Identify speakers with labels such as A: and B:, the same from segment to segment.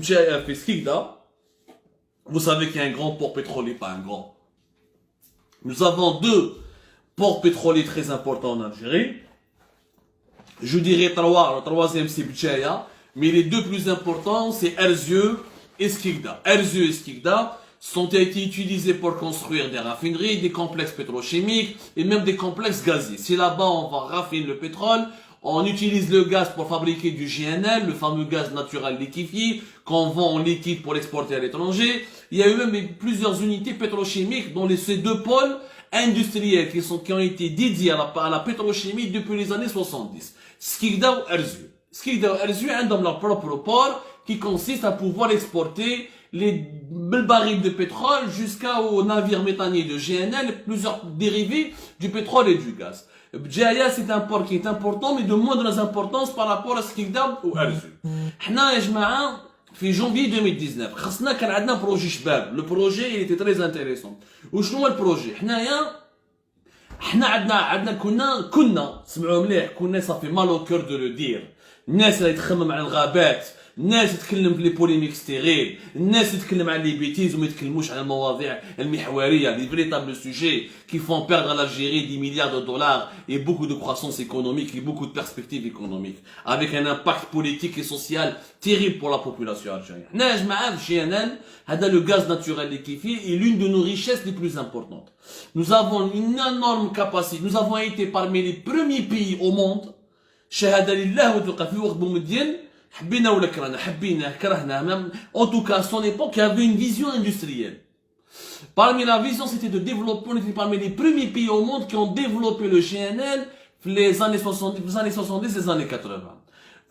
A: Bjaya fait Skikda. Vous savez qu'il y a un grand port pétrolier, pas un grand. Nous avons deux ports pétroliers très importants en Algérie. Je dirais trois, le troisième c'est Bjaya, mais les deux plus importants c'est Erzieu et Skikda. Erzieu et Skikda ont été utilisés pour construire des raffineries, des complexes pétrochimiques et même des complexes gaziers. Si là-bas on va raffiner le pétrole, on utilise le gaz pour fabriquer du GNL, le fameux gaz naturel liquéfié, qu'on vend en liquide pour l'exporter à l'étranger. Il y a eu même plusieurs unités pétrochimiques dans ces deux pôles industriels qui ont été dédiés à la pétrochimie depuis les années 70. Skikda ou Erzieu. Skikda ou Erzieu ont leur propre port qui consiste à pouvoir exporter les barils de pétrole jusqu'aux navires méthaniers de GNL et plusieurs dérivés du pétrole et du gaz. Bjaya c'est un port qui est important mais de moindre importance par rapport à Skikda ou Erzieu. حنا يا جماعه في janvier 2019 خاصنا كان عندنا بروجي شباب. Le projet il était très intéressant. وشنو هو البروجي؟ حنا عندنا كنا سمعوا مليح كنا صافي مالو كور دو لو دير. الناس اللي تخمم على الغابات، الناس تتكلم في لي بوليميك ستيريل، الناس تتكلم على لي بيتيز وما يتكلموش على المواضيع المحوريه، لي فيريتابل سوجي qui font perdre à l'Algérie 10 milliards de dollars et beaucoup de croissance économique et beaucoup de perspectives économiques avec un impact politique et social terrible pour la population algérienne. حنا يا جماعه في GNL هذا le gaz naturel liquéfié est l'une de nos richesses les plus importantes. Nous avons une énorme capacité, nous avons été parmi les premiers pays au monde شهاده لله وتلقى في وقت بومدين حبينا ولا كرهنا حبينا كرهنا en tout cas à son époque il y avait une vision industrielle. Parmi la vision c'était de développer, on était parmi les premiers pays au monde qui ont développé le GNL les années 70, les années 80.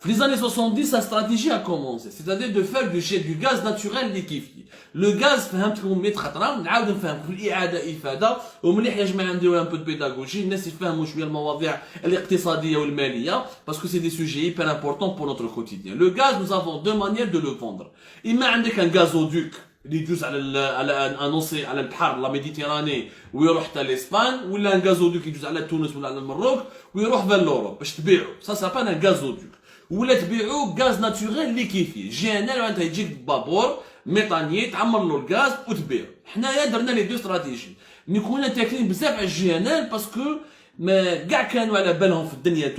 A: Les années 70 la stratégie a commencé, c'est-à-dire de faire du gaz naturel liquéfié. Le gaz فهمتكم 100 خطره نعاود نفهمكم في الاعاده افاده ومليح يا جماعه نديروا un peu de pédagogie الناس يفهموا شويه المواضيع الاقتصاديه والماليه parce que c'est des sujets hyper importants pour notre quotidien. Le gaz nous avons deux manières de le vendre. اما عندك un gazoduc اللي يجوز على على البحر لا ميديتيراني ويروح حتى لاسبان ولا ان غازودوك يجوز على تونس ولا على المروك ويروح فال لوروب باش تبيعو ça s'appelle un gazoduc. ولا تبيعو غاز ناتوريل ليكيفي GNL معناتها يجيك بابور ميثاني تعمر له الغاز وتبيعو. حنايا درنا لي دو استراتيجي كنا تاكلين بزاف على GNL باسكو ما كاع كانوا على بالهم في الدنيا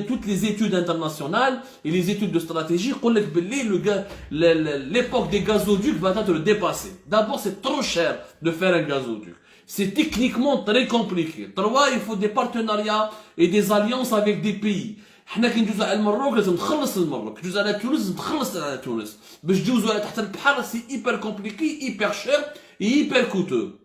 A: toutes les études internationales et les études de stratégie يقول لك باللي l'époque des gazoducs va être dépassée. D'abord c'est trop cher de faire un gazoduc. C'est techniquement très compliqué. Trois, il faut des partenariats et des alliances avec des pays. حنا كي ندوزو على المروك لازم تخلص المروك، تجوز على تونس لازم تخلص على تونس، باش تجوزو على تحت البحر سي hyper compliqué, hyper cher et hyper coûteux.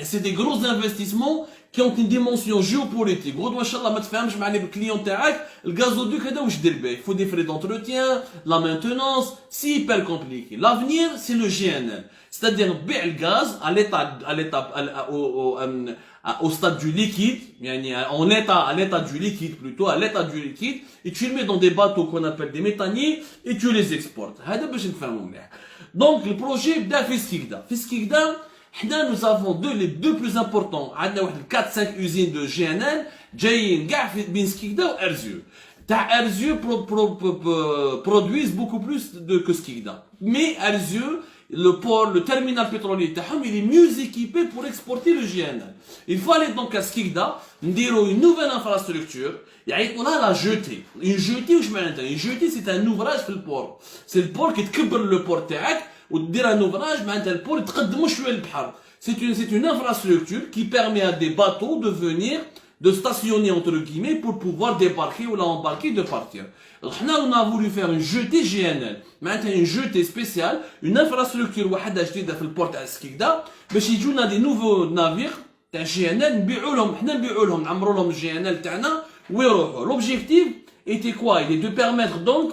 A: Et c'est des gros investissements qui ont une dimension géopolitique. غدوة ان شاء الله ما تفهمش معني بالكليون تاعك الغازودوك هذا واش دير به. Il faut des frais d'entretien, la maintenance, c'est hyper compliqué. L'avenir c'est le GNL. C'est-à-dire بيع الغاز au stade du liquide, à l'état du liquide plutôt, à l'état du liquide, et tu le mets dans des bateaux qu'on appelle des méthaniers et tu les exportes. Donc le projet بدا في Skikda. في Skikda, nous avons les deux plus importants. عندنا واحد 4-5 usines de GNL جايين كاع بين Skikda و Erzieu. Erzieu produisent beaucoup plus que Skikda. Mais Erzieu, le terminal pétrolier il est mieux équipé pour exporter le GNL. Il faut aller donc à Skikda, نديرو une nouvelle infrastructure, يعيطوا لها la jetée. Une jetée واش معناتها؟ Une jetée c'est un ouvrage في البور. C'est le port qui تكبر le port تاعك ودير un ouvrage معناتها البور يتقدموا شويه للبحر. C'est une infrastructure qui permet à des bateaux de venir, de stationner entre guillemets pour pouvoir débarquer ou embarquer de partir. Alors, on a voulu faire une jetée GNL, maintenant une jetée spéciale, une infrastructure وحدة جديدة في البورت à Skikda باش يجونا des nouveaux navires تاع GNL نبيعوا لهم حنا نبيعوا لهم نعمروا لهم GNL تاعنا ويروحوا. L'objectif était quoi? Il est de permettre donc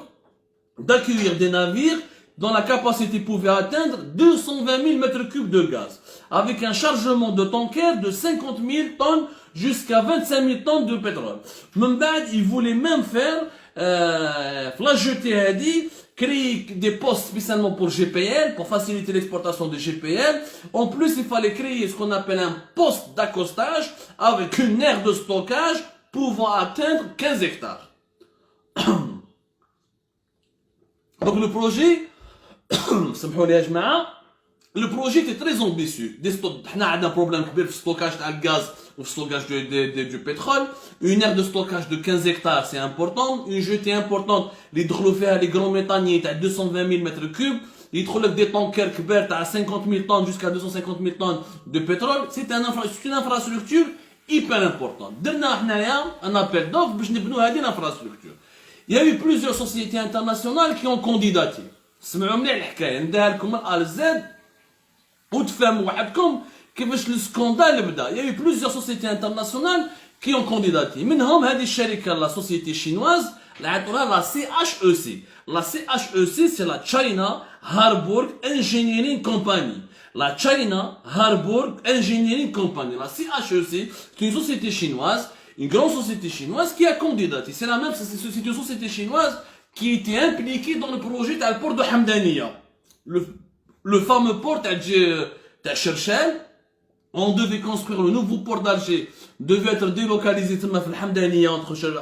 A: d'accueillir des navires dont la capacité pouvait atteindre 220 000 mètres cubes de gaz, avec un chargement de tankers de 50 000 tonnes jusqu'à 25 000 tonnes de pétrole. من بعد, il voulait même faire la jetée هذه, créer des postes spécialement pour GPL, pour faciliter l'exportation de GPL. En plus, il fallait créer ce qu'on appelle un poste d'accostage avec une aire de stockage pouvant atteindre 15 hectares. Donc le projet Le projet était très ambitieux. On a un problème de stockage de gaz ou stockage du pétrole. Une aire de stockage de 15 hectares, c'est important. Une jetée importante, l'hydrolophéa, les grands méthaniers, à 220 000 mètres cubes. Il trouve des tankers à 50 000 tonnes jusqu'à 250 000 tonnes de pétrole. C'est une infrastructure hyper importante. On a un appel d'offres pour nous aider l'infrastructure. Il y a eu plusieurs sociétés internationales qui ont candidaté. سمعوا مليح الحكايه نديها لكم من ا لزاد وتفهموا وحدكم كيفاش السكوندال بدا. Il y a eu plusieurs sociétés internationales qui ont candidaté. منهم هذه الشركه لا سوسيتي شينواز اللي عطوها لا CHEC. La CHEC c'est la China Harburg Engineering Company. La China Harburg Engineering Company. La CHEC c'est une société chinoise, une grande société chinoise qui a candidaté. C'est la même, c'est une société chinoise qui était impliqué dans le projet du port de Hamdaniya. Le fameux port de Cherchel. On devait construire le nouveau port d'Alger, devait être délocalisé dans Hamdaniya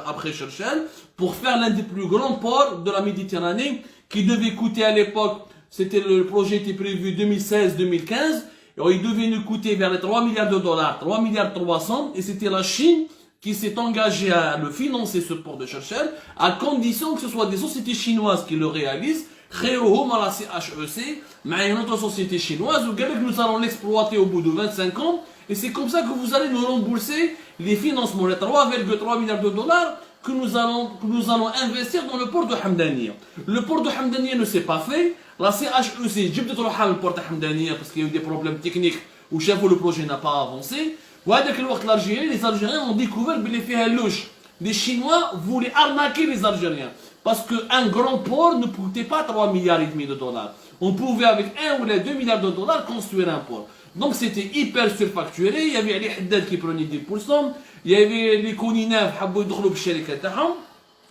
A: après Cherchel, pour faire l'un des plus grands ports de la Méditerranée, qui devait coûter à l'époque, le projet était prévu 2016-2015, et il devait nous coûter vers les 3 milliards de dollars, 3 milliards 300, et c'était la Chine qui s'est engagé à le financer, ce port de Cherchel, à condition que ce soit des sociétés chinoises qui le réalisent. Khairuhum à la CHEC, mais une autre société chinoise, où nous allons l'exploiter au bout de 25 ans, et c'est comme ça que vous allez nous rembourser les financements, les 3,3 milliards de dollars que nous allons investir dans le port de Hamdaniya. Le port de Hamdaniya ne s'est pas fait. La CHEC, j'ai peut-être le port de Hamdaniya parce qu'il y a eu des problèmes techniques où le projet n'a pas avancé. Les Algériens ont découvert l'effet louche. Les Chinois voulaient arnaquer les Algériens. Parce qu'un grand port ne coûtait pas 3 milliards et demi de dollars. On pouvait avec 1 ou les 2 milliards de dollars construire un port. Donc c'était hyper surfacturé. Il y avait les Haddad qui prenaient 10%. Il y avait les Koninaf qui voulaient entrer dans le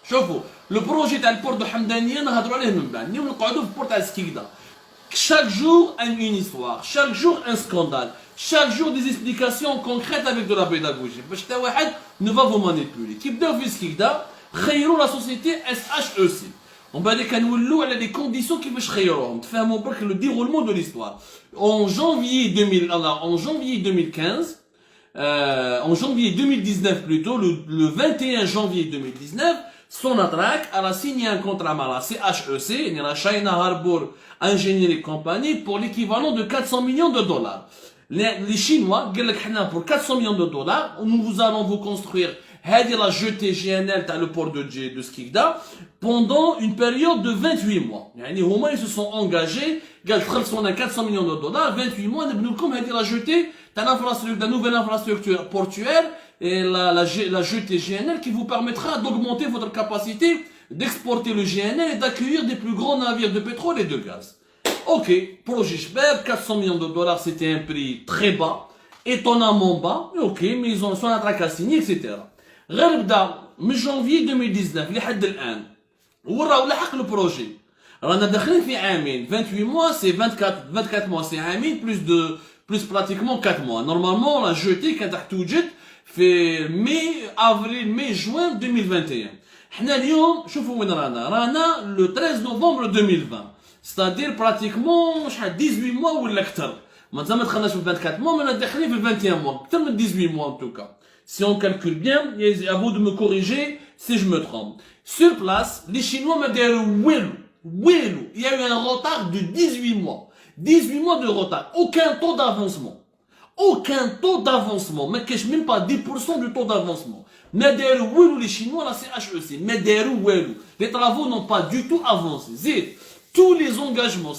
A: شوفوا le projet du port de Hamdaniya نهضروا عليه من بعد. نيو نقعدوا في port de Skikda. Chaque jour une histoire, chaque jour un scandale, chaque jour des explications concrètes avec de la pédagogie. باش حتى واحد ne va vous manipuler. كي بداو في سكيكدا خيروا la société SHEC. On va dire كنولوا على les conditions كيفاش خيروهم. تفهموا برك le déroulement de l'histoire. En janvier 2015, en janvier 2019 plutôt, le 21 janvier 2019, Sonatrach a signé un contrat avec la CHEC, la China Harbour Engineering Company, pour l'équivalent de 400 millions de dollars. Les Chinois, pour 400 millions de dollars, nous allons vous construire la jetée GNL dans le port de Skikda pendant une période de 28 mois. Ils se sont engagés, on a 400 millions de dollars, 28 mois, nous la jetée dans la nouvelle infrastructure portuaire et la jetée GNL qui vous permettra d'augmenter votre capacité d'exporter le GNL et d'accueillir des plus grands navires de pétrole et de gaz. Ok, projet Shbeb, 400 millions de dollars, c'était un prix très bas, étonnamment bas, ok, mais ils ont son attraque signé, etc. غير بدا من janvier 2019 لحد الان وراو لحق البروجي رانا داخلين في عامين 28 mois c'est 24 mois c'est عامين plus pratiquement 4 mois. Normalement la jetée كانت راح توجد في mai juin 2021. حنا اليوم شوفوا وين رانا le 13 novembre 2020, c'est-à-dire pratiquement شحال 18 mois ولا اكثر. مازال ما دخلناش في 24 mois, mais داخلين في 21 mois, اكثر من 18 mois en tout cas. Si on calcule bien, à vous de me corriger si je me trompe. Sur place, les Chinois me disent il y a eu un retard de 18 mois. 18 mois de retard. Aucun taux d'avancement. Aucun taux d'avancement. Mais que je même pas 10% du taux d'avancement. Mais les Chinois, la CHEC. Mais les travaux n'ont pas du tout avancé. Tous les engagements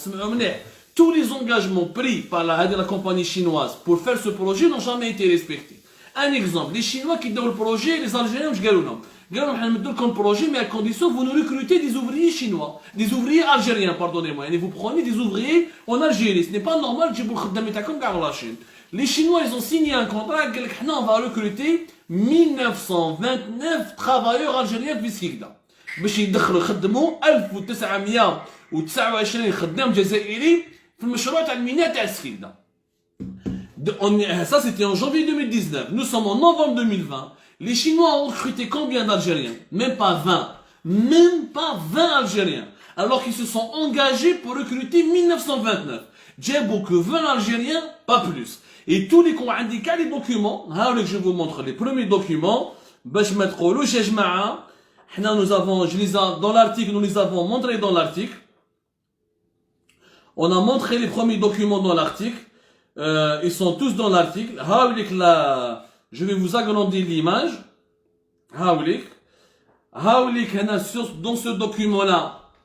A: pris par la compagnie chinoise pour faire ce projet n'ont jamais été respectés. Un exemple, les Chinois qui donnent le projet, les Algériens, je gagne non. Gagne comme projet, mais à condition vous nous recrutez des ouvriers chinois, des ouvriers algériens, pardonnez-moi. Et vous prenez des ouvriers en Algérie. Ce n'est pas normal que vous comme la Chine. Les Chinois, ils ont signé un contrat, on va recruter 1929 travailleurs algériens في سكيكدا. باش يدخلوا يخدموا 1929 خدام جزائري في المشروع تاع الميناء تاع سكيكدا. Ça c'était en janvier 2019. Nous sommes en novembre 2020. Les Chinois ont recruté combien d'Algériens? Même pas 20. Même pas 20 Algériens. alors qu'ils se sont engagés pour recruter 1929. Djebou que 20 Algériens, pas plus. Et tous les qui ont indiqué les documents, je vous montre les premiers documents, nous avons, dans l'article, nous les avons montrés dans l'article. On a montré les premiers documents dans l'article. Ils sont tous dans l'article. Je vais vous agrandir l'image.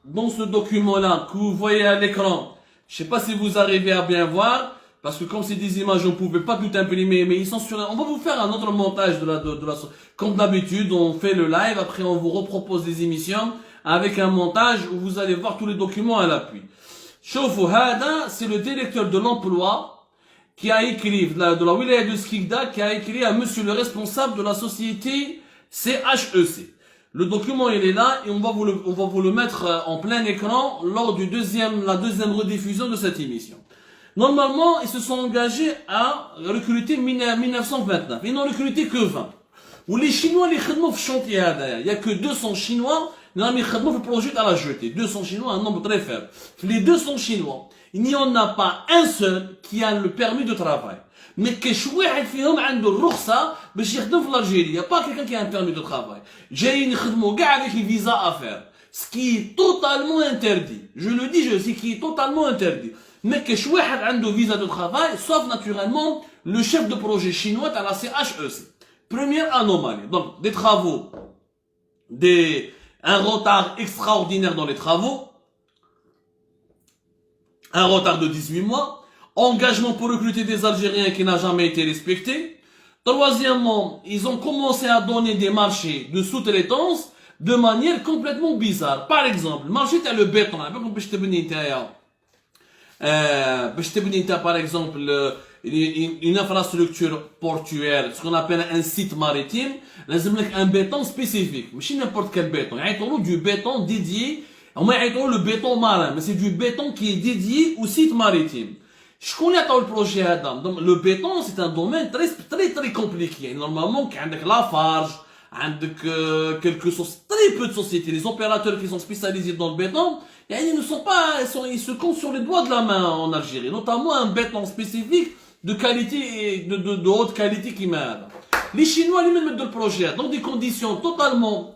A: Dans ce document-là, que vous voyez à l'écran, je sais pas si vous arrivez à bien voir, parce que comme c'est des images, on ne pouvait pas tout imprimer, mais ils sont sur, on va vous faire un autre montage comme d'habitude, on fait le live, après on vous repropose des émissions, avec un montage où vous allez voir tous les documents à l'appui. Choufou Hada, c'est le directeur de l'emploi, qui a écrit, de la wilaya de Skikda, qui a écrit à monsieur le responsable de la société CHEC. Le document, il est là, et on va vous le mettre en plein écran lors la deuxième rediffusion de cette émission. Normalement, ils se sont engagés à recruter 1929. Ils n'ont recruté que 20. Ou les Chinois, les khadmou fi chantier, il y a que 200 Chinois, qui ont khadmou fi le projet à la jetée. 200 Chinois, un nombre très faible. Les 200 Chinois, il n'y en a pas un seul qui a le permis de travail. Mais que واحد فيهم عنده الرخصة باش يخدم في l'Algérie. Il n'y a pas quelqu'un qui a un permis de travail. جايين يخدموا كاع avec les visas à faire. Ce qui est totalement interdit. Je le dis, je sais qui est totalement interdit. Mais que واحد عنده visa de travail, sauf naturellement le chef de projet chinois à la CHEC. Première anomalie. Donc, des travaux, un retard extraordinaire dans les travaux, un retard de 18 mois, engagement pour recruter des Algériens qui n'a jamais été respecté. Troisièmement, ils ont commencé à donner des marchés de sous-traitance de manière complètement bizarre. Par exemple, le marché est le béton. Par exemple, une infrastructure portuaire, ce qu'on appelle un site maritime, un béton spécifique. Mais n'importe quel béton. Il y a du béton dédié. On va le béton marin, mais c'est du béton qui est dédié au site maritime. Je connais le projet Adam. Le béton, c'est un domaine très compliqué. Normalement, il y a Lafarge, très peu de sociétés. Les opérateurs qui sont spécialisés dans le béton, ils se comptent sur les doigts de la main en Algérie. Notamment un béton spécifique de qualité, de haute qualité qui m'a. Les Chinois, ils mettent le projet dans des conditions totalement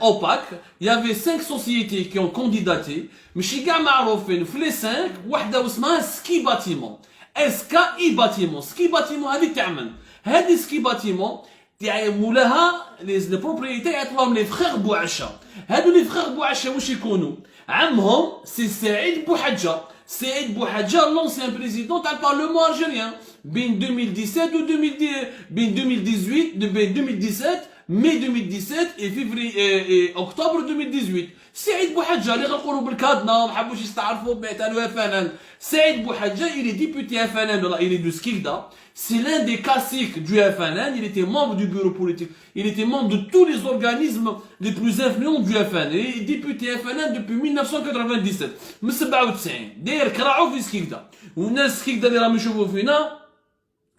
A: opaque. Il y avait 5 sociétés qui ont candidaté. Mais chez Gamarofen, les 5, واحدة اسمها ski bâtiment. SKI bâtiment. Ski bâtiment هذه تعمل. هذه ski bâtiment مولاها les propriétaires يعطوهم les frères بوعشة. هادو les frères بوعشة واش يكونوا؟ عمهم سي سعيد بوحجة. سعيد بوحجة l'ancien président du parlement algérien. بين 2017 ou 2017 mai 2017 et février et octobre 2018. Saïd Bouhadja, les gens بالكادنا ما حبوش يستعرفوا بيعتنوا FNN. Saïd Bouhadja, il est député FNN, il est de Skikda. C'est l'un des caciques du FNN, il était membre du bureau politique. Il était membre de tous les organismes les plus influents du FNN. Il est député FNN depuis 1997. من 97 داير كراعو في سكيكدا. والناس سكيكدا اللي راهم يشوفوا فينا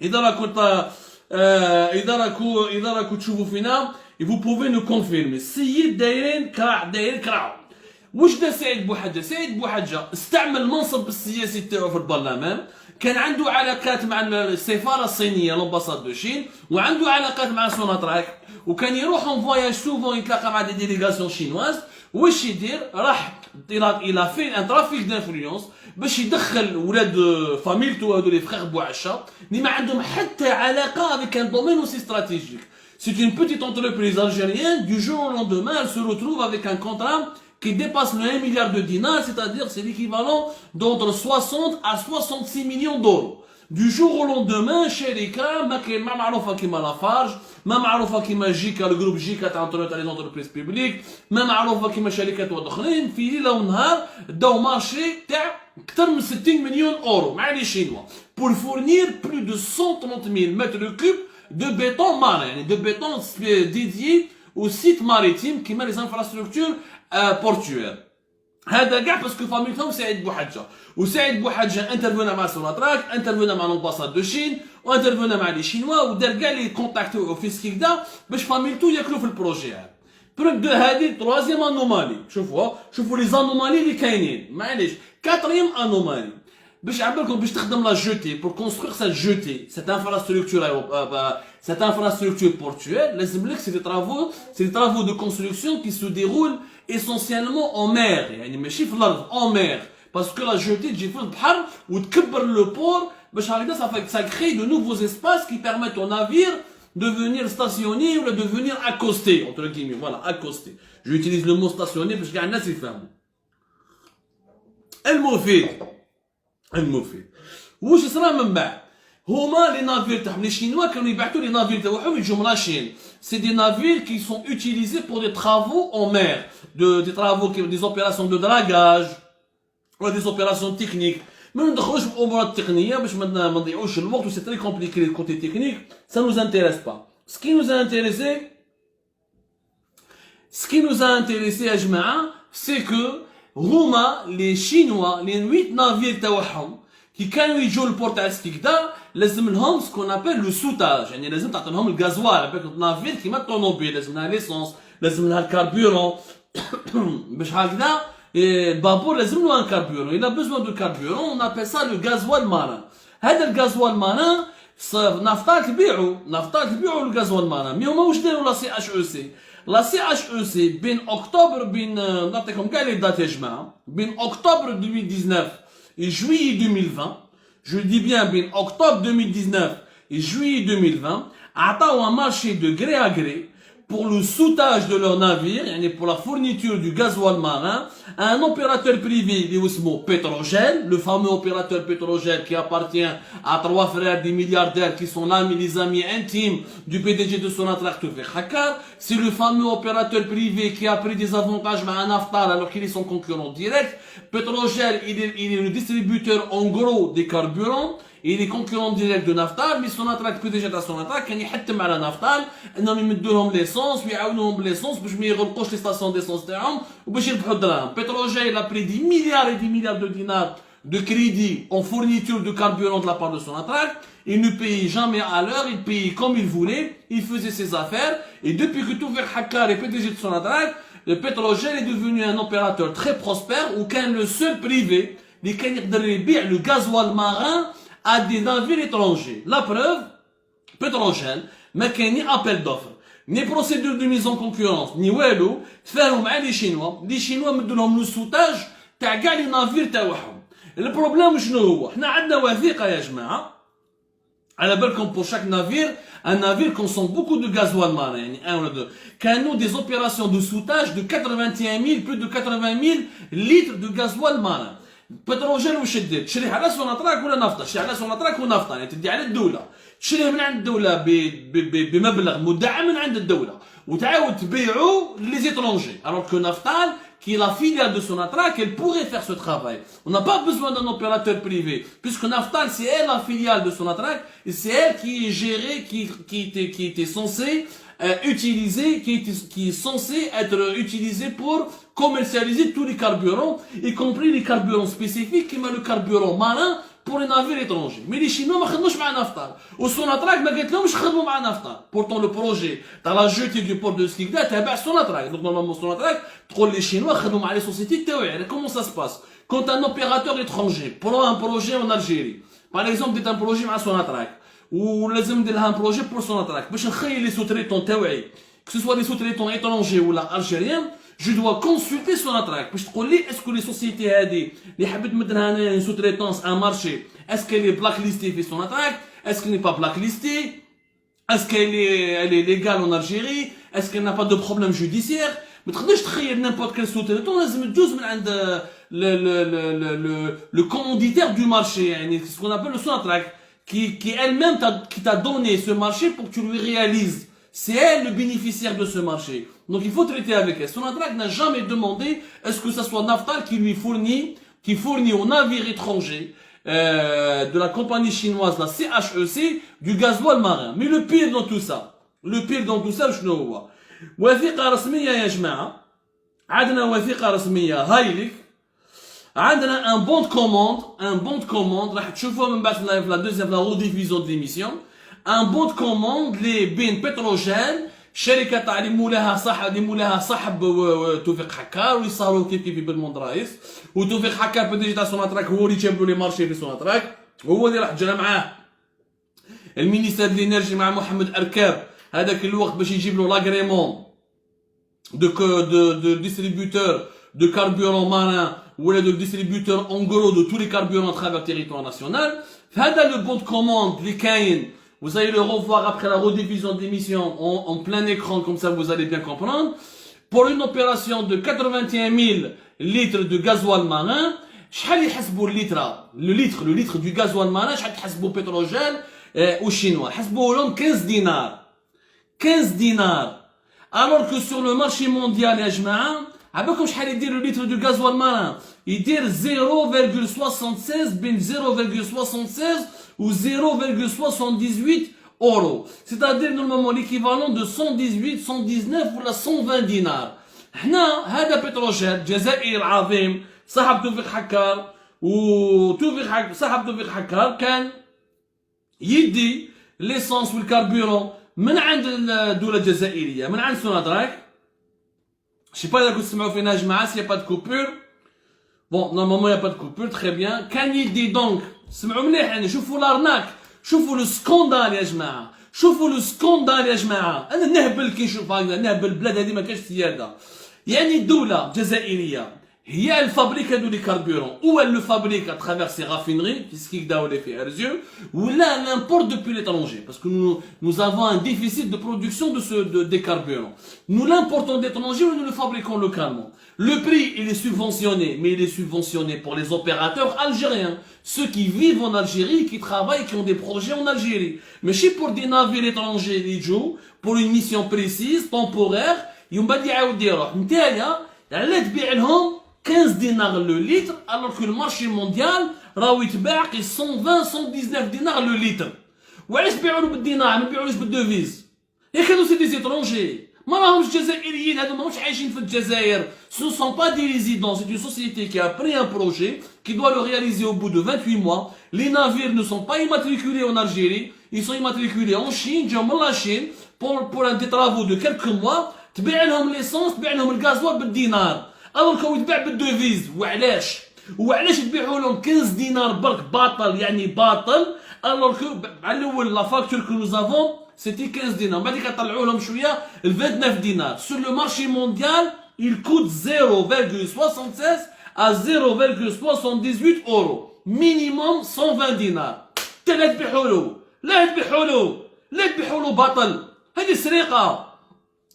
A: إذا راكو تشوفوا فينا vous pouvez nous confirmer. السيد داير كراعو. واش دا سعيد بوحجة؟ سعيد بوحجة استعمل المنصب السياسي تاعو في البرلمان، كان عنده علاقات مع السفارة الصينية لامباساد دو شين، وعنده علاقات مع سوناتراك، وكان يروح اون فواياج سوفون يتلاقى مع دي ديليغاسيون شينواز. واش يدير؟ راح il a fait un trafic d'influence باش يدخل ولاد فاميلتو هادو لي فخيغ بوعشة اللي ما عندهم حتى علاقة avec un domaine aussi stratégique. C'est une petite entreprise algérienne, du jour au lendemain, elle se retrouve avec un contrat qui dépasse le 1 milliard de dinars, c'est-à-dire c'est l'équivalent d'entre 60 à 66 millions d'euros. Du jour au lendemain, شركة ما معروفة كيما لافارج، ما معروفة كيما جيكا الجروب جيكا تاع les entreprises publiques، ما معروفة كيما شركات واحد اخرين، في ليلة ونهار داو مارشي تاع أكثر من 60 مليون أورو مع les Chinois pour fournir plus de 130 000 mètres cubes de béton marin, يعني de béton dédié aux sites maritimes كيما les infrastructures portuaires. هذا كاع باسكو فاميلتهم سعيد بوحجة، وسعيد بوحجة انترفونا مع سوناتراك، انترفونا مع لامباساد دو شين، وانترفونا مع لي شينوا، ودار كاع لي كونتاكت في سكيكدا باش فاميلتو ياكلوا في البروجي هذا. بروك دو هذه troisième anomalie. شوفوا les anomalies اللي كاينين. معليش. Quatrième anomalie. باش عبالكم باش تخدم لا jetée pour construire cette jetée, cette infrastructure portuaire, لازم لك c'est des travaux de construction qui se déroulent essentiellement en mer. يعني ماشي في الارض, en mer. Parce que la jetée تجي في البحر وتكبر le port باش هكذا ça crée de nouveaux espaces qui permettent aux navires de venir stationner ou de venir accoster, entre guillemets, voilà, accoster. J'utilise le mot stationner parce qu'il y a un assez fameux. المفيد واش صرا من بعد هما لي نافير تاعهم لي شينوا كانوا يبعثوا لي نافير تاعهم يجوا مراشين سي دي نافير qui sont utilisés pour des travaux en mer des travaux des opérations de dragage ou des opérations techniques ما ندخلوش في الامور التقنيه باش ما نضيعوش الوقت وسي تري كومبليكي لي كوتي تكنيك ça nous intéresse pas ce qui nous a intéressé يا جماعه c'est que هما لي شينوا لي 8 نافير تاعهم كي كانوا يجوا للبورت تاع سكيكدا لازم لهم سكون ابل لو سوتاج يعني لازم تعطي لهم الغازوال باك النافير كيما الطوموبيل لازم لها ليسونس لازم لها الكاربيورون باش هكذا البابور لازم له ان كاربيورون الا بوزوان دو كاربيورون اون ابل سا لو غازوال ماران هذا الغازوال ماران نفطات تبيعوا الغازوال ماران مي هما واش داروا لا سي اش او سي La CHEC, بين octobre, نعطيكم كاع لي دات يا جماعة, بين octobre 2019 et juillet 2020, je dis bien بين octobre 2019 et juillet 2020, عطاو un marché de gré à gré pour le soutage de leurs navires, pour la fourniture du gasoil marin, à un opérateur privé, Petrogel, le fameux opérateur Petrogel qui appartient à 3 frères des milliardaires qui sont les amis intimes du PDG de Sonatrach Tufekh Hakkar. C'est le fameux opérateur privé qui a pris des avantages à Naftal alors qu'il est son concurrent direct. Petrogel, il est le distributeur en gros des carburants. Il est concurrent direct de Naftal, mais Sonatrach PDG de Sonatrach كان يحتم على Naftal انهم يمدوا لهم ليسونس ويعاونوهم بليسونس باش ما يغلقوش لي ستاسيون ديسونس تاعهم وباش يربحوا الدراهم. Petrogel a pris des milliards et des milliards de dinars de crédit en fourniture de carburant de la part de Sonatrach. Il ne payait jamais à l'heure, il payait comme il voulait, il faisait ses affaires. Et depuis que Tufekh Hakkar est PDG de Sonatrach, le Petrogel est devenu un opérateur très prospère ou qu'un le seul privé qui كان يقدر يبيع le gasoil marin à des navires étrangers. La preuve, Petrogel, ما كاين ني appel d'offres, ni procédure de mise en concurrence, ni والو, تفاهموا مع لي شينوا مدوا لهم لو سوتاج تاع كاع لي نافير تاعهم. البروبليم شنو هو؟ حنا عندنا وثيقة يا جماعة على بالكم pour chaque navire, un navire consomme beaucoup de gasoil marin, يعني un ou deux. كانوا des opérations de soutage de 81 000, plus de 80 000 litres de gasoil marin. Petrogel واش دير؟ تشريه على سوناطراك ولا نفطه؟ تشريه على سوناطراك ونفطه، يعني تدي على الدوله، تشريه من عند الدوله بمبلغ مدعم من عند الدوله، وتعاود تبيعو لي زيترونجي، alors que Naftal, qui est la filiale de Sonatrach, elle pourrait faire ce travail. On n'a pas besoin d'un opérateur privé, puisque Naftal, c'est elle la filiale de Sonatrach, et c'est elle qui est gérée, qui était censée qui est censé être utilisé pour commercialiser tous les carburants, y compris les carburants spécifiques, comme le carburant marin pour les navires étrangers. Mais les Chinois ما خدموش مع Naftal. Au Sonatrach ما قالت لهمش خدموا مع Naftal. Pourtant le projet dans la jetée du port de Skikda تابع Sonatrach. Donc normalement Sonatrach تقول les Chinois خدموا مع les sociétés تاوعي. Comment ça se passe? Quand un opérateur étranger prend un projet en Algérie, par exemple dit un projet مع Sonatrach, ou لازم ندير لها un projet pour Sonatrach باش نخيل les sous-traitants تاوعي, que ce soit des sous-traitants étrangers ou là algériens, je dois consulter Sonatrach باش تقول لي est-ce que les sociétés هذه اللي حبيت تمد لها انا une sous-traitance un marché, est-ce qu'elle est blacklistée في Sonatrach, est-ce qu'elle n'est pas blacklistée, est-ce qu'elle est légale en Algérie, est-ce qu'elle n'a pas de problème judiciaire. ما تقدرش تخيل n'importe quel sous-traitant لازم تجوز من عند le commanditaire du marché, يعني ce qu'on appelle le Sonatrach, qui elle-même qui t'a donné ce marché pour que tu lui réalises. C'est elle le bénéficiaire de ce marché. Donc il faut traiter avec elle. Sonatrach n'a jamais demandé est-ce que ça soit Naftal qui fournit aux navires étrangers de la compagnie chinoise, la CHEC, du gasoil marin. Mais le pire dans tout ça, شنو هو؟ وثيقة رسمية يا جماعة. عندنا وثيقة رسمية هايلك. عندنا un bon de commande راح تشوفوه من بعد في la rediffusion de l'émission. Un bon de commande les بين Petrogel الشركه تاع اللي مولاها صاحب توفيق حكار ويصهروا كيف بالموند رايس وتوفيق حكار بديجي تاع سوناتراك هو اللي جاب له لي مارشي في سوناتراك وهو اللي راح جرى معاه المينيستير ديال الانرجي مع محمد اركاب هذاك الوقت باش يجيب له لاغريمون de distributeur de carburant marin ou de distributeur en gros de tous les carburants à travers le territoire national. هذا le bon de commande les كاين. Vous allez le revoir après la rediffusion de l'émission en plein écran, comme ça vous allez bien comprendre. Pour une opération de 81 000 litres de gasoil marin, شحال يحسبوا le litre du gasoil marin شحال تحسبوا pétrogel aux chinois حسبوا لهم 15 دينار 15 دينار alors que sur le marché mondial يا جماعه عباكم شحال يدير le litre du gasoil marin يدير 0,76 بين 0,76 ou 0,78 euros. C'est-à-dire normalement l'équivalent de 118, 119 ou 120 dinars. هنا هذا بتروجيل جزائري العظيم صاحب توفيق حكار صاحب توفيق حكار كان يدي ليسانس والكاربيرون من عند الدولة الجزائرية من عند سونادراك. Je sais pas إذا كنتوا تسمعوا فينا يا جماعة s'il y a pas de coupure. Bon, normalement il y a pas de coupure, très bien. كان يدي donc سمعوا مليح يعني شوفوا لارناك شوفوا لو سكوندال يا جماعه شوفوا لو سكوندال يا جماعه انا نهبل كي نشوف هكذا نهبل البلاد هذه ما كاش سياده يعني الدوله الجزائريه هي الفابريك هذو لي كاربورون ou elle le fabrique à travers ses raffineries puisqu'il يقداو لي في ارزيو ولا l'importe depuis l'étranger parce que nous avons un déficit de production des carburants. Nous l'importons d'étranger ou nous le fabriquons localement. Le prix il est subventionné mais il est subventionné pour les opérateurs algériens, ceux qui vivent en Algérie, qui travaillent, qui ont des projets en Algérie. Mais si pour des navires étrangers les jouent pour une mission précise, temporaire, يوم بدي يعاود يروح نتايا على تبيع لهم 15 دينار لو لتر alors que le marché mondial راهو يتباع 120 119 دينار لو لتر. وعلاش تبيعوا له بالدينار ما تبيعولوش بالدوفيز؟ ياك هادو سي دي زيترونجي ما راهمش جزائريين هادو ماهمش عايشين في الجزائر. Ce ne sont pas des résidents, c'est une société qui a pris un projet qui doit le réaliser au bout de 28 mois. Les navires ne sont pas immatriculés en Algérie, ils sont immatriculés en Chine, جاو la Chine pour des travaux de quelques mois. تبيع لهم ليسونس تبيع لهم الغازوال بالدينار alors كون يتباع بالدوفيز. وعلاش تبيعوا لهم 15 دينار برك باطل يعني باطل alors que على الاول لا فاكتور كو نو افون سيتي 15 دينار بعد كطلعوا لهم شويه ال 29 دينار. Sur le marché mondial il coûte 0,76 à 0,78 euros minimum 120 دينار. لا تبيعوا له باطل. هذه سرقه.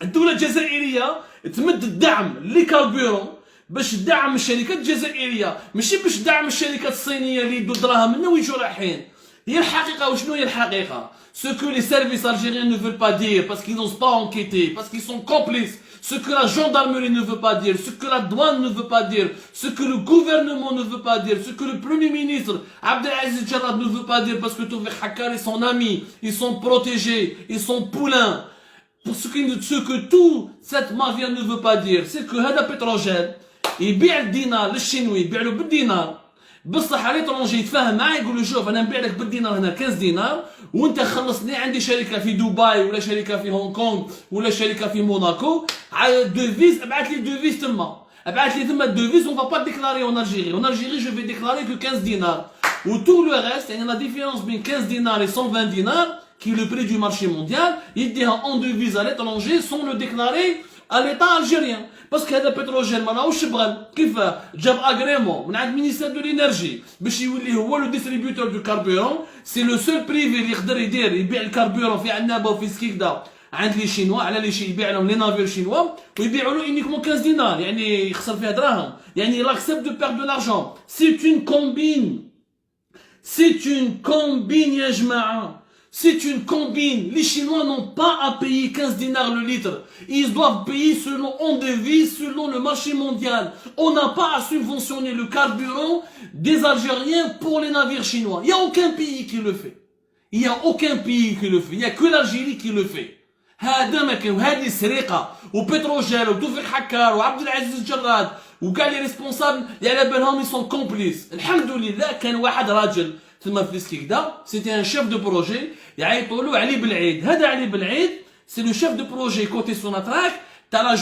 A: الدولة الجزائرية تمد الدعم لكاربورون باش تدعم الشركات الجزائرية ماشي باش تدعم الشركات الصينية اللي يدوا الدراهم منا ويجوا رايحين. هي الحقيقة وشنو هي الحقيقة؟ Ce que les services algériens ne veulent pas dire parce qu'ils n'osent pas enquêter, parce qu'ils sont complices. Ce que la gendarmerie ne veut pas dire, ce que la douane ne veut pas dire, ce que le gouvernement ne veut pas dire, ce que le premier ministre Abdelaziz Jarrad ne veut pas dire parce que Toufik Hakkar est son ami, ils sont protégés, ils sont poulains. Pour ce que toute cette mafia ne veut pas dire, c'est que هذا بتروجيل يبيع الدينار للشينوي يبيع له بالدينار بصح على الاترونجي يتفاهم معاه يقول له شوف انا نبيع لك بالدينار هنا 15 دينار وانت خلصني عندي شركه في دبي ولا شركه في هونغ كونغ ولا شركه في موناكو على دوفيز ابعث لي دوفيز تما ابعث لي ثم الدوفيز اون فا با ديكلاري اون الجيري اون الجيري جو في ديكلاري كو 15 دينار وتو لو ريست يعني لا ديفيرونس بين 15 دينار et 120 دينار qui est le prix du marché mondial, il dit en devise à l'étranger sans le déclarer à l'État algérien. Parce que هذا pétrogène ما راهوش شبغل كيف جاب agrément من عند ministère de l'énergie باش يولي هو le distributeur du carburant. C'est le seul privé اللي يقدر يبيع الكاربورون في عنابه وفي سكيكدا عند لي شينوا على لي يبيع لهم لي نافير شينوا ويبيعوا له uniquement 15 دينار يعني يخسر فيها دراهم يعني il accepte de perdre de l'argent. C'est une combine يا جماعه. C'est une combine. Les Chinois n'ont pas à payer 15 dinars le litre. Ils doivent payer en devise selon le marché mondial. On n'a pas à subventionner le carburant des Algériens pour les navires chinois. Il n'y a aucun pays qui le fait. Il n'y a que l'Algérie qui le fait. هذا ما كان وهذه سرقه وبتروجيل وتوفيق حكار وعبد العزيز الجراد وكاع لي ريسبونسابل اللي على بالهم يسون كومبليس. الحمد لله كان واحد راجل ثم في سكيكدا سيتي ان شيف دو بروجي يعيطوا له علي بالعيد. هذا علي بالعيد c'est le chef de projet côté Sonatrach. T'as la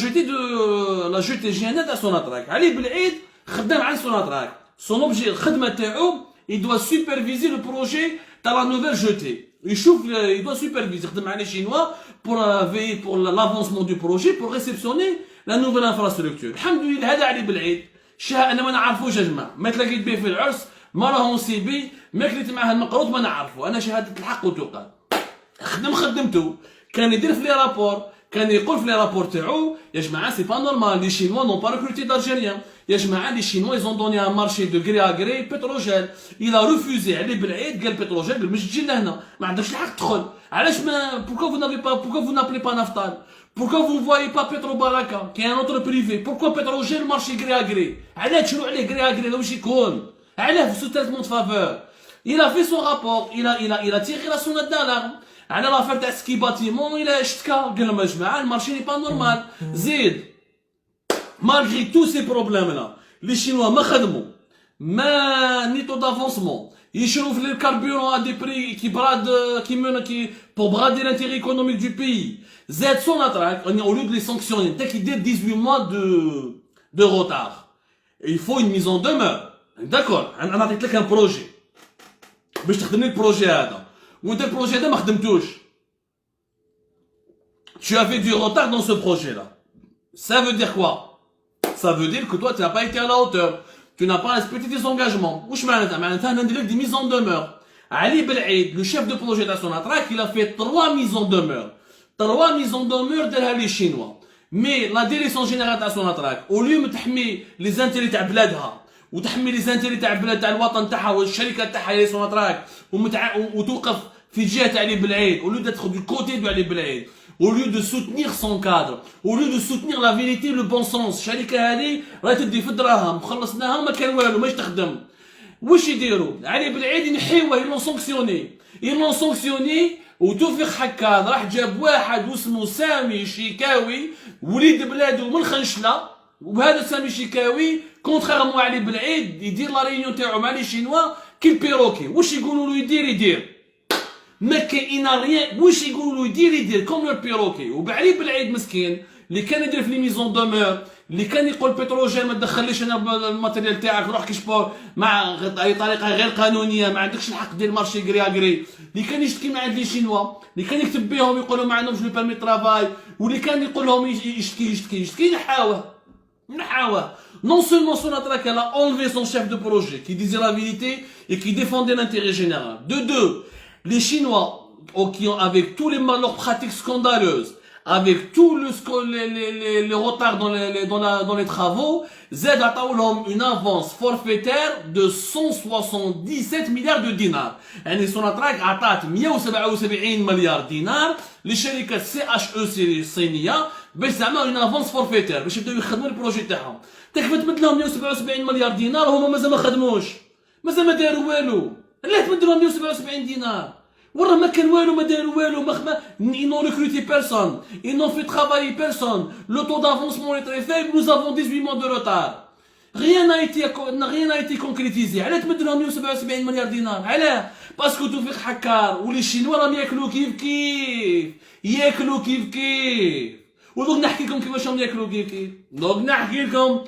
A: jetée GNL à Sonatrach. Ali Belhaid خدام على Sonatrach. Son objet, الخدمة تاعو, il doit superviser le projet de la nouvelle jetée. Il doit superviser les Chinois pour veiller pour l'avancement du projet, pour réceptionner la nouvelle infrastructure. Alhamdoulilah, هذا علي بالعيد. شها انا ما نعرفوش يا جماعه، ما تلاقيت به في العرس، ما راهو سي بي، ما كليت معاه المقروض ما نعرفو، انا شهاده الحق وتقال. خدمته، كان يدير في لي رابور، كان يقول في لي رابور تاعو يا جماعه سي با نورمال، لي شينوا نون با ريكروتي دالجيريان، يا جماعه لي شينوا ايزون دوني ان مارشي دو غري ا غري بتروجيل، الى ريفوزي عليه بالعيد قال بتروجيل قال باش تجي لهنا، ما عندكش الحق تدخل، علاش ما بوركو فو نافي با بوركو فو نابلي با نافطال؟ Pourquoi vous ne voyez pas Petro Baraka, qui est un autre privé? Pourquoi Petrogel le marché gré à gré? Allez, tu l'as gré à gré, là où j'y connais. Allez, sous traitement de faveur. Il a fait son rapport, il a tiré la sonnette d'alarme. Allez, l'affaire de ski bâtiment, il a acheté, le marché n'est pas normal. Zid, malgré tous ces problèmes-là, les Chinois, ma khadmou, ma ni taux d'avancement. Ils chauffent le carburant à des prix qui pour brader l'intérêt économique du pays. Z Sonatrach, au lieu de les sanctionner, dès qu'ils disent 18 mois de retard. Et il faut une mise en demeure. D'accord, on a dit un projet. Mais je te donne le projet là. Ou le projet là, je ne tu avais du retard dans ce projet-là. Ça veut dire quoi? Ça veut dire que toi, tu n'as pas été à la hauteur. Tu n'as pas respecté tes engagements. Ou je m'arrête, des mises en demeure. Ali Belhaid, le chef de projet de Sonatrach, il a fait 3 mises en demeure. 3 mises en demeure derrière les Chinois. Mais la direction générale de Sonatrach, au lieu de تحمي les intérêts تاع بلادها وتحمي les intérêts تاع البلاد تاع الوطن تاعها والشركه تاعها هي Sonatrach وتوقف في جهه علي بالعيد، au lieu d'être du côté de Ali Belhaid, au lieu de soutenir son cadre, au lieu de soutenir la vérité, le bon sens. الشركه هذه راهي تدي في الدراهم، خلصناها ما كان والو ماش تخدم. واش يديروا؟ علي بالعيد ينحيوه، ils l'ont sanctionné وتوفيق حكاد راح جاب واحد اسمه سامي شيكاوي وليد بلاده من خنشله، وبهذا سامي شيكاوي كونترارمون علي بالعيد يدير لا ريونيون تاعو مع لي شينوا كي البيروكي، واش يقولوا له يدير ما كاين ريان، واش يقولوا له يدير كوم لو بيروكي. وبعلي بالعيد مسكين اللي كان يدير في لي ميزون دومور، اللي كان يقول بتروجيل ما تدخليش انا الماتيريال تاعك، روح كشبور مع اي طريقه غير قانونيه، ما عندكش الحق دير مارشي غري اغري، اللي كان يشتكي مع لي شينوا، اللي كان يكتب بهم يقولوا ما عندهمش لو بيرمي ترافاي، واللي كان يقول لهم يشتكي نحاوه. Non seulement Sonatrach a enlevé son chef de projet qui disait la vérité et qui défendait l'intérêt général. De deux, les Chinois, qui ont, avec tous leurs pratiques scandaleuses, avec tout le retard dans les travaux, Z a une avance forfaitaire de 177 milliards de dinars. يعني Sonatrach عطات 177 مليار دينار لشركة CHE الصينية باش زعما une avance forfaitaire باش يبداو يخدموا البروجي تاعهم. تكفى تمد لهم 177 مليار دينار وهما مازال ما خدموش، مازال ما داروا والو. علاه تمد لهم 177 دينار؟ وراه ما كان والو، ما داروا والو، ils n'ont recruté personne, ils n'ont fait travailler personne. Le taux d'avancement est très faible, nous avons 18 mois de retard. Rien n'a été concrétisé. علاه تمد لهم 177 مليار دينار؟ علاه؟ باسكو توفيق حكار ولي الشينوا راهم ياكلوا كيف. ودوك نحكي لكم كيفاش راهم ياكلوا كيف. دوك نحكي لكم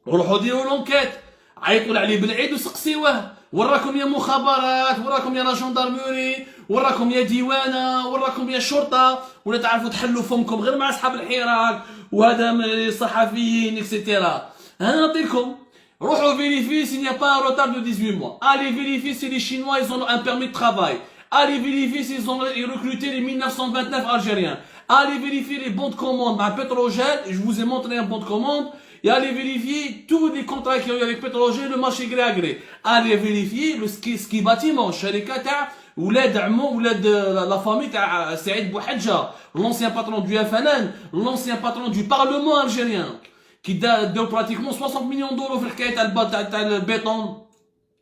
A: روحوا ديروا لونكيت، عيطوا عليه بالعيد وسقسيوه، وراكم يا مخابرات، وراكم يا جندرموري، وراكم يا ديوانه، وراكم يا شرطه، ولا تعرفوا تحلوا فمكم غير مع اصحاب الحراك وهذا الصحفيين اكسيتيرا. انا نعطيكم روحوا vérifier s'il n'y a pas un retard de 18 mois. Allez vérifier si les Chinois ils ont un permis de travail. Allez vérifier s'ils ont recruté les 1929 Algériens. Allez vérifier les bons de commande à Petrogel. Je vous ai montré un bon de commande. Et allez vérifier tous les contrats qu'il y a eu avec Petrogel, le marché gré à gré. Allez vérifier le ski bâtiment, الشركة تاع ولاد عمو ولاد la famille تاع سعيد بوحدجة, l'ancien patron du FNN, l'ancien patron du Parlement algérien, qui donne pratiquement 60 millions d'euros في الحكاية تاع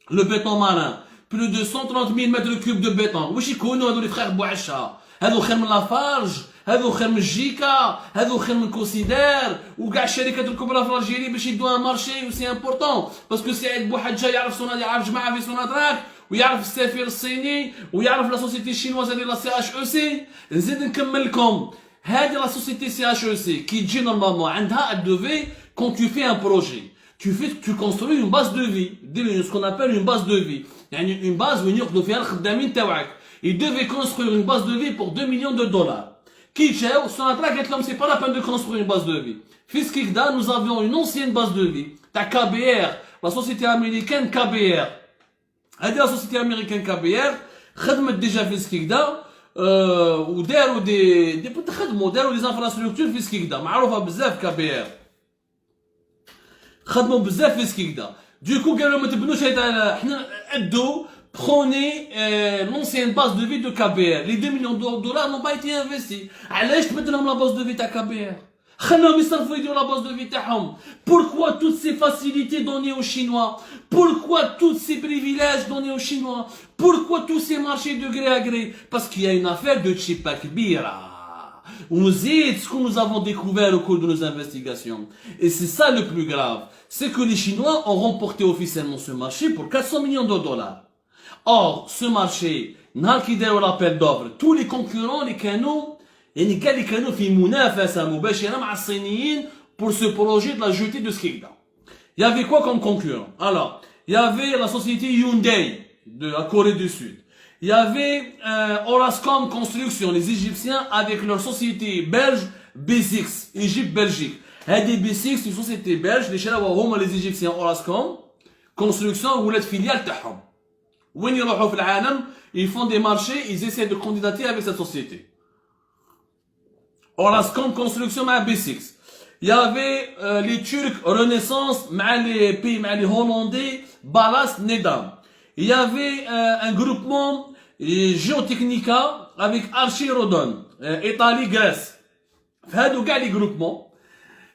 A: le béton marin. Plus de 130 000 mètres cubes de béton. واش يكونوا هذو لي فخير بوعشة؟ هذو خير من لافارج، هذو خير من جيكا، هذو خير من كونسيدير وكاع الشركات الكبرى في الجيري باش يدوها مارشي. وسي امبورطون باسكو سعيد بوحدجة يعرف جماعه في سوناتراك ويعرف السفير الصيني ويعرف لا سوسيتي الشينوازه ديال لا سي اش او سي. نزيد نكمل لكم هذه لا سوسيتي سي اش او سي كي تجي نورمالمون عندها الدوفي كون tu fais un projet tu construis une base de vie, ce qu'on appelle une base de vie. يعني une base وين ياخذوا فيها الخدامين تاعك. Il devait construire une base de vie pour 2 millions de dollars. كي جاو سوناترا قالت لهم سي با لا بان دو كونستروير une base de vie. في سكيكدا nous avions une ancienne base de vie تاع KBR, la société américaine KBR. هذه لا سوسيتي امريكان KBR خدمت ديجا في سكيكدا وداروا دي خدموا داروا لي زانفراستركتور في سكيكدا معروفه بزاف KBR. خدموا بزاف في سكيكدا. دوكو قالوا ما تبنوش هذا حنا ادو prenez l'ancienne base de vie de KBR. Les 2 millions de dollars n'ont pas été investis. علاش تبدلهم لا باز دو في تاع KBR؟ خليهم يصرفوا يديروا لا باز دو في تاعهم. Pourquoi toutes ces facilités données aux Chinois? Pourquoi tous ces privilèges donnés aux Chinois? Pourquoi tous ces marchés de gré à gré? Parce qu'il y a une affaire de tchipa kbira. وزيد ce que nous avons découvert au cours de nos investigations. Et c'est ça le plus grave. C'est que les Chinois ont remporté officiellement ce marché pour 400 millions de dollars. Or, ce marché, نهار كي داروا l'appel d'offres, tous les concurrents اللي كانوا يعني كاع اللي كانوا في منافسة مباشرة مع الصينيين pour ce projet de la jetée de Skikda. Il y avait quoi comme concurrent? Alors, il y avait la société Hyundai de la Corée du Sud. Il y avait Orascom Construction, les Égyptiens avec leur société belge B6, Égypte Belgique. هذه B6 une société belge اللي شراوها هما les Égyptiens Orascom Construction ولات filiale تاعهم. وين يروحوا في العالم ils font des marchés, ils essaient de candidater avec cette société. Orascom Construction مع B6. Il y avait les Turcs Renaissance مع les pays مع les Hollandais Ballast Nedam. Il y avait un groupement Geotechnica avec Archirodon, Italie Grèce. في هادو كاع لي groupements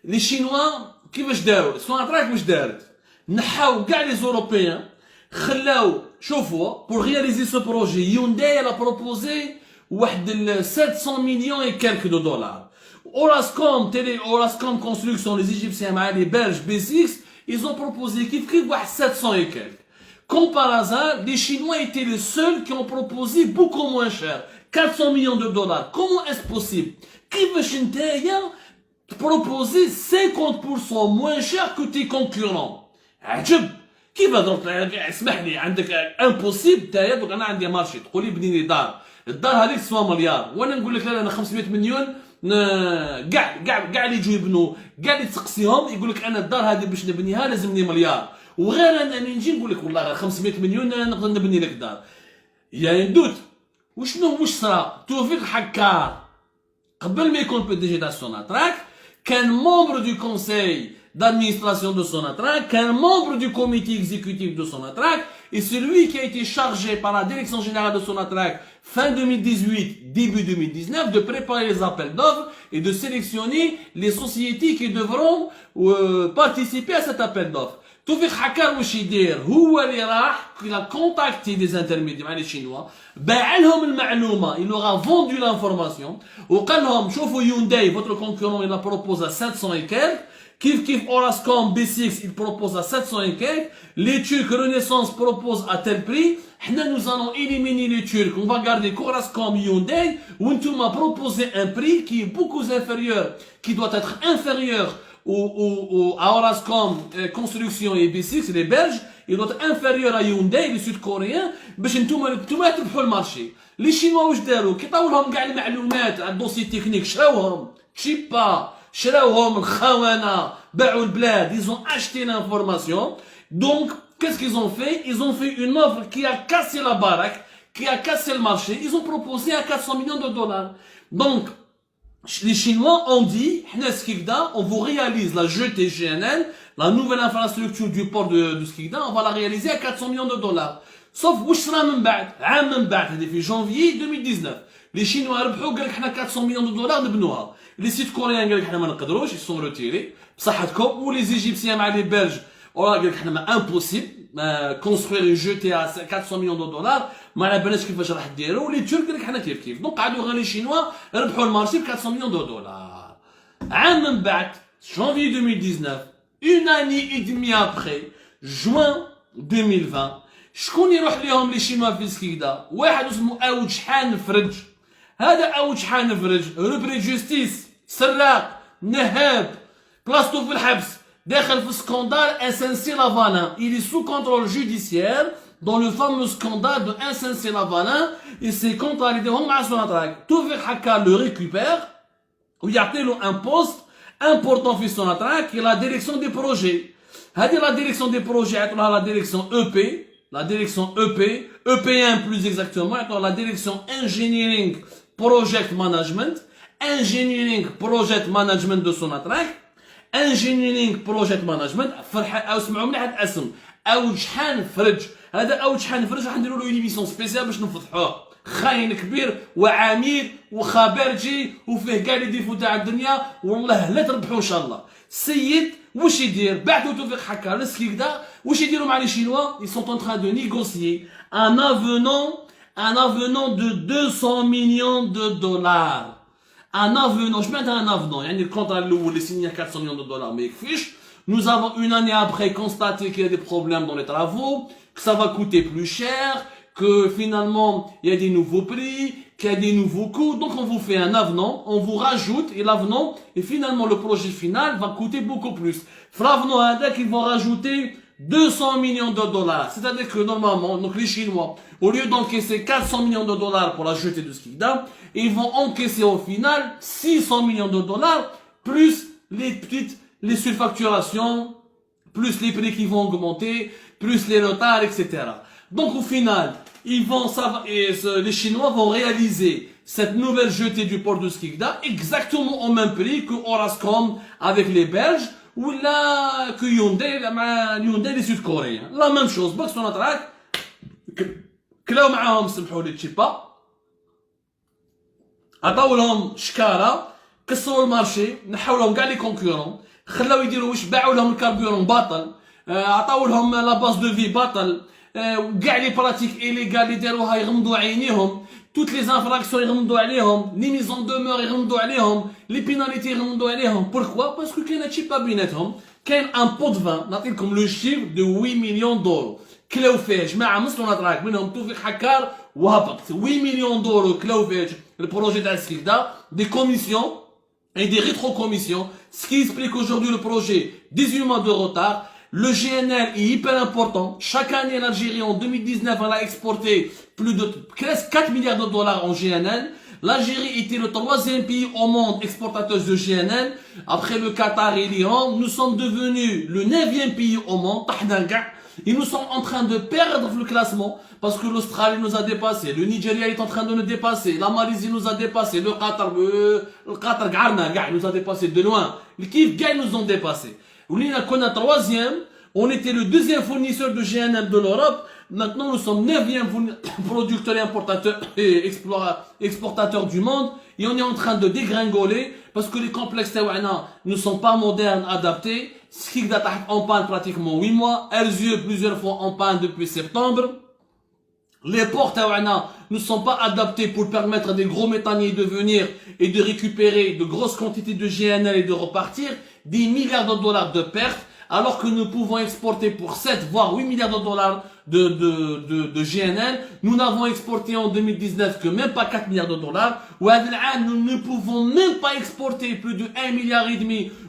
A: les Chinois كيفاش داروا؟ سوناتراك واش دارت؟ نحاو كاع لي زوروبيان خلاو شوفوا pour réaliser ce projet Hyundai elle a proposé واحد 700 millions et quelques de dollars. Orascom Construction les Égyptiens مع les Belges B6 ils ont proposé كيف 700 et quelques. Comme par hasard, les Chinois étaient les seuls qui ont proposé beaucoup moins cher, 400 millions de dollars. Comment est-ce possible? كيفاش نتايا proposer 50% moins cher que tes concurrents. عجب. كيف دروك اسمح لي عندك امبوسيبل تايا دوك انا عندي مارشي تقول لي بني لي دار الدار هذيك تسوى مليار وانا نقول لك لا انا 500 مليون كاع اللي يجوا يبنوا كاع اللي تسقسيهم يقول لك انا الدار هذه باش نبنيها لازمني مليار وغير انا نجي نقول لك والله 500 مليون نقدر نبني لك دار. يا دوت واش صرا توفيق حكار قبل ما يكون بي دي جي تاع سوناتراك كان مومبر دو كونساي d'administration de Sonatrach, qu'un membre du comité exécutif de Sonatrach, et celui qui a été chargé par la direction générale de Sonatrach fin 2018, début 2019, de préparer les appels d'offres et de sélectionner les sociétés qui devront participer à cet appel d'offres. توفيق حكار واش يدير هو اللي راح il a contacté des intermédiaires مع les Chinois باع لهم المعلومه il leur a vendu l'information وقال لهم شوفوا Hyundai votre concurrent il la propose à 700 et quelques Kif Orascom B6 il propose à 700 et quelques. Les Turcs Renaissance proposent à tel prix. Nous allons éliminer les Turcs. On va garder Orascom Hyundai. Wuntum a proposé un prix qui est beaucoup inférieur, qui doit être inférieur à Orascom Construction et B6, les Belges. Il doit être inférieur à Hyundai, les Sud-Coréens. باش نتوما تربحوا المارشي. Les Chinois واش داروا؟ كي طاو لهم كاع المعلومات على الدوسي تكنيك شراوهم تشيبا شراوهم الخونة باعوا البلاد ils ont acheté l'information donc qu'est-ce qu'ils ont fait ils ont fait une offre qui a cassé la baraque qui a cassé le marché ils ont proposé à 400 millions de dollars donc les Chinois ont dit on vous réalise la jetée GNL la nouvelle infrastructure du port de Skikda on va la réaliser à 400 millions de dollars sauf واش صرا من بعد عام من بعد هذه في janvier 2019 les Chinois ربحوا قال لك حنا 400 millions de dollars نبنوها les Sud-Coréens قال لك حنا ما نقدروش ils sont retirés بصحتكم و les Égyptiens مع les Belges قال لك حنا ما impossible construire une jetée à 400 millions de dollars ما على بالناش كيفاش راح ديروا les Turcs قال لك حنا كيف دونك قعدوا غير les Chinois ربحوا المارشي ب 400 millions de dollars عام من بعد janvier 2019 une année et demie après juin 2020 شكون يروح لهم لي شينوا في سكيكدا؟ واحد اسمه أوج شحان فرج. هذا أوج شحان فرج روبري جوستيس، سراق، نهاب، بلاصتو في الحبس، داخل في سكوندال SNC-Lavalin. Il est sous contrôle judiciaire dans le fameux scandale de SNC-Lavalin et ses contrats اللي داهم مع سوناتراك. توفيق حكا le récupère ويعطي له un poste important في سوناتراك qui est la direction des projets. هذه la direction des projets عطولها la direction EP, la direction EP, EP1 plus exactement, عطولها la direction engineering project management, engineering project management de Sonatrach, engineering project management. او سمعوا مليح هذا الاسم أوج شحان فرج. هذا أوج شحان فرج راح نديروا له ايميسيون سبيسيال باش نفضحوه. خاين كبير وعميل وخبرجي وفيه كاع لي ديفو تاع الدنيا، والله لا تربحوا ان شاء الله. السيد واش يدير؟ بعثوا توفيق حكا لسكيكدا، واش يديروا مع لي شينوا؟ ils sont en train de négocier un avenant de 200 millions de dollars. Un avenant, je mets un avenant, يعني الكونترا الاول اللي سينيا 400 millions de dollars ما يكفيش. Nous avons une année après constaté qu'il y a des problèmes dans les travaux, que ça va coûter plus cher, que finalement il y a des nouveaux prix, qu'il y a des nouveaux coûts. Donc on vous fait un avenant, on vous rajoute et l'avenant, et finalement le projet final va coûter beaucoup plus. L'avenant ils vont rajouter 200 millions de dollars. C'est-à-dire que normalement, donc les Chinois, au lieu d'encaisser 400 millions de dollars pour la jetée de Skikda, ils vont encaisser au final 600 millions de dollars, plus les surfacturations, plus les prix qui vont augmenter, plus les retards, etc. Donc au final, les Chinois vont réaliser cette nouvelle jetée du port de Skikda exactement au même prix que Orascom avec les Belges ou là que Hyundai les Sud-Coréens. La même chose. Box Sonatrach, كلاو معاهم سمحوا لي تشيبا، عطاو لهم شكاره، كسروا المارشي، نحاو لهم كاع لي كونكورون، خلاو يديروا واش باعوا لهم الكاربيورون باطل، عطاو لهم لا باز دو في باطل، وكاع لي براتيك إليغال اللي داروها يغمضوا عينيهم، توت لي انفراكسيون يغمضوا عليهم، لي ميزون دومور يغمضوا عليهم، لي بيناليتي يغمضوا عليهم. بوركوا؟ باسكو كاين هادشي با بيناتهم، كاين ان بو دو فان، نعطيكم لو شيف دو 8 مليون دورو، كلاو فيه جماعه من سوناتراك منهم توفيق حكار وهبط، 8 مليون دورو كلاو فيه البروجي تاع سكيكدا، دي كوميسيون et des rétrocommissions, ce qui explique aujourd'hui le projet 18 mois de retard. Le GNL est hyper important. Chaque année, l'Algérie, en 2019, elle a exporté plus de 4 milliards de dollars en GNL. L'Algérie était le 3e pays au monde exportateur de GNL. Après le Qatar et l'Iran, nous sommes devenus le 9e pays au monde. Et nous sommes en train de perdre le classement parce que l'Australie nous a dépassé, le Nigeria est en train de nous dépasser, la Malaisie nous a dépassé, le Qatar nous a dépassé de loin. Les Kif nous ont dépassé. On est 3e, on était le 2e fournisseur de GNL de l'Europe. Maintenant, nous sommes 9e producteur et importateur et exportateur du monde. Et on est en train de dégringoler parce que les complexes taouana ne sont pas modernes, adaptés. Skikda en panne pratiquement 8 mois. Erzieux plusieurs fois en panne depuis septembre. Les ports taouana ne sont pas adaptés pour permettre à des gros méthaniers de venir et de récupérer de grosses quantités de GNL et de repartir. 10 milliards de dollars de pertes. Alors que nous pouvons exporter pour 7 voire 8 milliards de dollars de GNL, nous n'avons exporté en 2019 que même pas 4 milliards de dollars. Ou nous ne pouvons même pas exporter plus de 1,5 milliard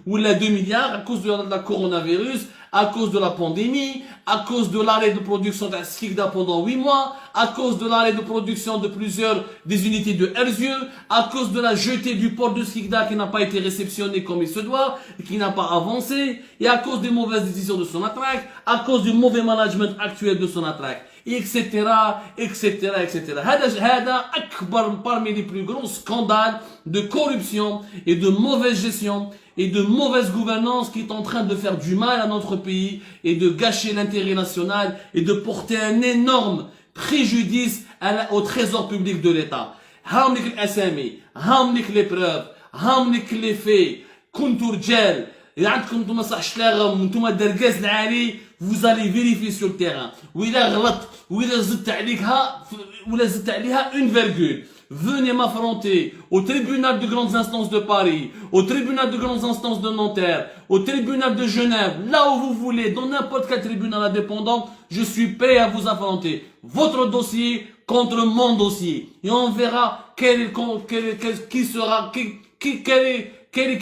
A: ou 2 milliards à cause de la coronavirus, à cause de la pandémie, à cause de l'arrêt de production de Skikda pendant 8 mois, à cause de l'arrêt de production de plusieurs des unités de Erzieux, à cause de la jetée du port de Skikda qui n'a pas été réceptionné comme il se doit, et qui n'a pas avancé, et à cause des mauvaises décisions de Sonatrach, à cause du mauvais management actuel de Sonatrach, etc., etc., etc. هذا أكبر parmi les plus grands scandales de corruption et de mauvaise gestion et de mauvaise gouvernance qui est en train de faire du mal à notre pays et de gâcher l'intérêt national et de porter un énorme préjudice au trésor public de l'État. هاملك الأسامي، هاملك les preuves، هاملك les faits، كنتو رجال، إذا عندكم نتوما صح شلاغم ونتوما دركاز العالي، vous allez vérifier sur le terrain. وإذا غلط وإذا زدت عليها une virgule. venez m'affronter au tribunal de grandes instances de Paris, au tribunal de grandes instances de Nanterre, au tribunal de Genève, là où vous voulez, dans n'importe quel tribunal indépendant, je suis prêt à vous affronter. Votre dossier contre mon dossier. Et on verra quel qui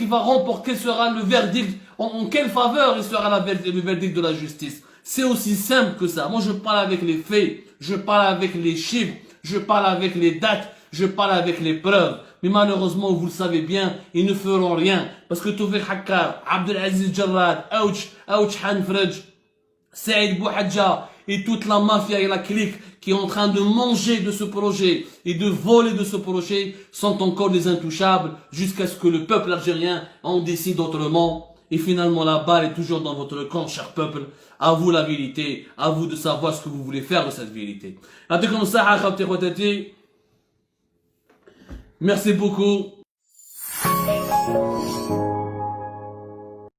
A: va remporter, quel sera le verdict, en quelle faveur il sera le verdict de la justice. C'est aussi simple que ça. Moi, je parle avec les faits, je parle avec les chiffres, je parle avec les dates, je parle avec les preuves. Mais malheureusement, vous le savez bien, ils ne feront rien. Parce que Toufik Hakkar, Abdelaziz Jarrad, Ouch Hanfrej, Saïd Bouhadja et toute la mafia et la clique qui est en train de manger de ce projet et de voler de ce projet sont encore des intouchables jusqu'à ce que le peuple algérien en décide autrement. Et finalement, la balle est toujours dans votre camp, cher peuple. À vous la vérité, à vous de savoir ce que vous voulez faire de cette vérité. Merci beaucoup.